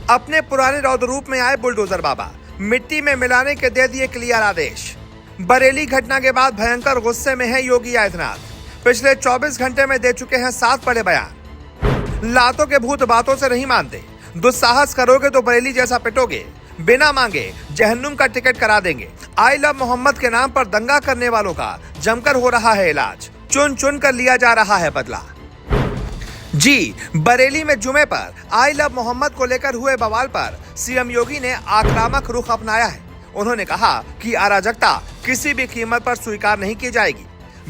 अपने पुराने रौद्र रूप में आए बुलडोजर बाबा, मिट्टी में मिलाने के दे दिए क्लियर आदेश। बरेली घटना के बाद भयंकर गुस्से में है योगी आदित्यनाथ। पिछले 24 घंटे में दे चुके हैं 7 बड़े बयान। लातों के भूत बातों से नहीं मानते, दुस्साहस करोगे तो बरेली जैसा पिटोगे, बिना मांगे जहन्नुम का टिकट करा देंगे। आई लव मोहम्मद के नाम पर दंगा करने वालों का जमकर हो रहा है इलाज, चुन चुन कर लिया जा रहा है बदला। जी, बरेली में जुमे पर आई लव मोहम्मद को लेकर हुए बवाल पर सीएम योगी ने आक्रामक रुख अपनाया है। उन्होंने कहा कि अराजकता किसी भी कीमत पर स्वीकार नहीं की जाएगी,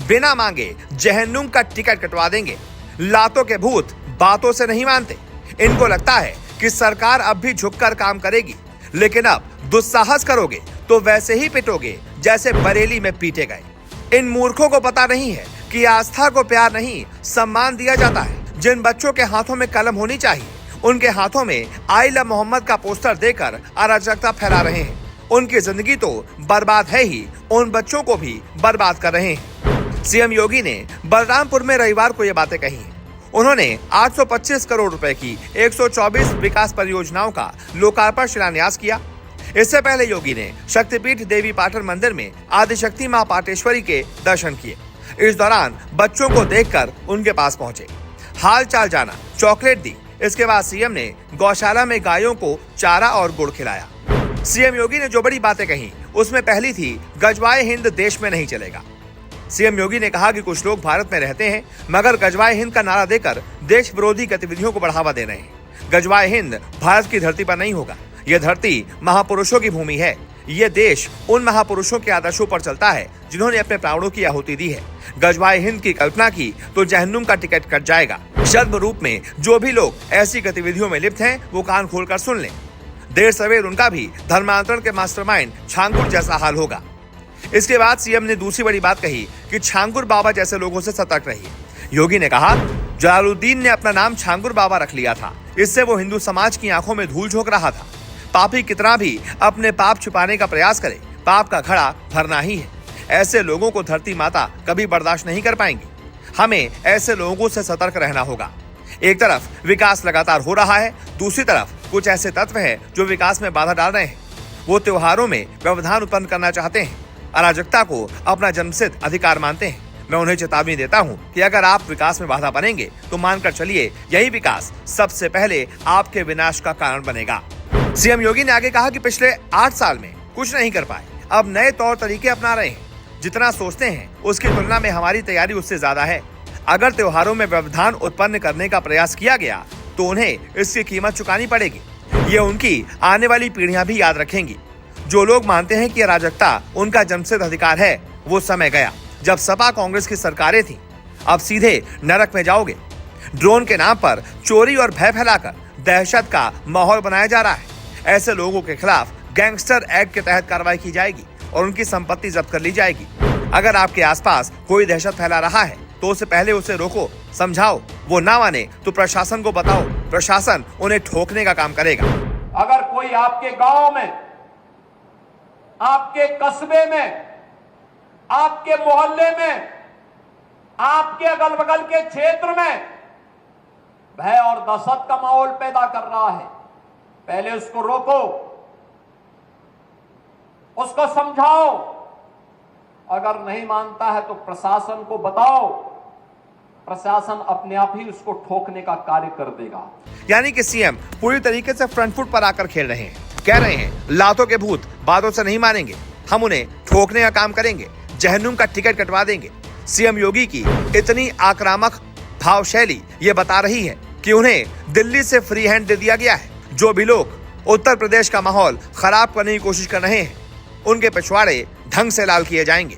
बिना मांगे जहन्नुम का टिकट कटवा देंगे। लातों के भूत बातों से नहीं मानते। इनको लगता है कि सरकार अब भी झुककर काम करेगी, लेकिन अब दुस्साहस करोगे तो वैसे ही पिटोगे जैसे बरेली में पीटे गए। इन मूर्खों को पता नहीं है कि आस्था को प्यार नहीं सम्मान दिया जाता है। जिन बच्चों के हाथों में कलम होनी चाहिए, उनके हाथों में आई लव मोहम्मद का पोस्टर देकर अराजकता फैला रहे हैं। उनकी जिंदगी तो बर्बाद है ही, उन बच्चों को भी बर्बाद कर रहे हैं। सीएम योगी ने बलरामपुर में रविवार को ये बातें कही हैं। उन्होंने 825 करोड़ रुपए की 124 विकास परियोजनाओं का लोकार्पण शिलान्यास किया। इससे पहले योगी ने शक्तिपीठ देवी पाटन मंदिर में आदिशक्ति मां पाटेश्वरी के दर्शन किए। इस दौरान बच्चों को देखकर उनके पास पहुंचे, हाल चाल जाना, चॉकलेट दी। इसके बाद सीएम ने गौशाला में गायों को चारा और गुड़ खिलाया। सीएम योगी ने जो बड़ी बातें कही, उसमें पहली थी गजवाए हिंद देश में नहीं चलेगा। सीएम योगी ने कहा कि कुछ लोग भारत में रहते हैं मगर गजवाए हिंद का नारा देकर देश विरोधी गतिविधियों को बढ़ावा दे रहे हैं। गजवाए हिंद भारत की धरती पर नहीं होगा। यह धरती महापुरुषों की भूमि है। यह देश उन महापुरुषों के आदर्शों पर चलता है जिन्होंने अपने प्राणों की आहुति दी है। गजवाए हिंद की कल्पना की तो जहन्नुम का टिकट कट जाएगा। शब्द रूप में जो भी लोग ऐसी गतिविधियों में लिप्त हैं, वो कान खोलकर सुन लें। देर सवेर उनका भी धर्मांतरण के मास्टरमाइंड छांगुर जैसा हाल होगा। इसके बाद सीएम ने दूसरी बड़ी बात कही कि छांगुर बाबा जैसे लोगों से सतर्क रहिए। योगी ने कहा, जलालुद्दीन ने अपना नाम छांगुर बाबा रख लिया था, इससे वो हिंदू समाज की आंखों में धूल झोंक रहा था। पापी कितना भी अपने पाप छुपाने का प्रयास करे, पाप का घड़ा भरना ही है। ऐसे लोगों को धरती माता कभी बर्दाश्त नहीं कर पाएंगी। हमें ऐसे लोगों से सतर्क रहना होगा। एक तरफ विकास लगातार हो रहा है, दूसरी तरफ कुछ ऐसे तत्व हैं जो विकास में बाधा डाल रहे हैं। वो त्योहारों में व्यवधान उत्पन्न करना चाहते हैं, अराजकता को अपना जन्मसिद्ध अधिकार मानते हैं। मैं उन्हें चेतावनी देता हूं कि अगर आप विकास में बाधा बनेंगे तो मानकर चलिए, यही विकास सबसे पहले आपके विनाश का कारण बनेगा। सीएम योगी ने आगे कहा कि पिछले 8 साल में कुछ नहीं कर पाए, अब नए तौर तरीके अपना रहे हैं। जितना सोचते हैं उसकी तुलना में हमारी तैयारी उससे ज्यादा है। अगर त्योहारों में व्यवधान उत्पन्न करने का प्रयास किया गया तो उन्हें इसकी कीमत चुकानी पड़ेगी। ये उनकी आने वाली पीढ़ियां भी याद रखेंगी। जो लोग मानते हैं कि अराजकता उनका जन्मसिद्ध अधिकार है, वो समय गया जब सपा कांग्रेस की सरकारें थी। अब सीधे नरक में जाओगे। ड्रोन के नाम पर चोरी और भय फैलाकर दहशत का माहौल बनाया जा रहा है। ऐसे लोगों के खिलाफ गैंगस्टर एक्ट के तहत कार्रवाई की जाएगी और उनकी संपत्ति जब्त कर ली जाएगी। अगर आपके आसपास कोई दहशत फैला रहा है तो उससे पहले उसे रोको, समझाओ। वो ना माने तो प्रशासन को बताओ, प्रशासन उन्हें ठोकने का काम करेगा। अगर कोई आपके गांव में, आपके कस्बे में, आपके मोहल्ले में, आपके अगल बगल के क्षेत्र में भय और दहशत का माहौल पैदा कर रहा है, पहले उसको रोको, उसको समझाओ। अगर नहीं मानता है तो प्रशासन को बताओ, प्रशासन अपने आप ही उसको ठोकने का कार्य कर देगा। यानी कि सीएम पूरी तरीके से फ्रंट फुट पर आकर खेल रहे हैं। कह रहे हैं, लातों के भूत बातों से नहीं मानेंगे, हम उन्हें ठोकने का काम करेंगे, जहन्नुम का टिकट कटवा देंगे। सीएम योगी की इतनी आक्रामक भाव शैली ये बता रही है कि उन्हें दिल्ली से फ्री हैंड दे दिया गया है। जो भी लोग उत्तर प्रदेश का माहौल खराब करने की कोशिश कर रहे हैं, उनके पिछवाड़े ढंग से लाल किए जाएंगे।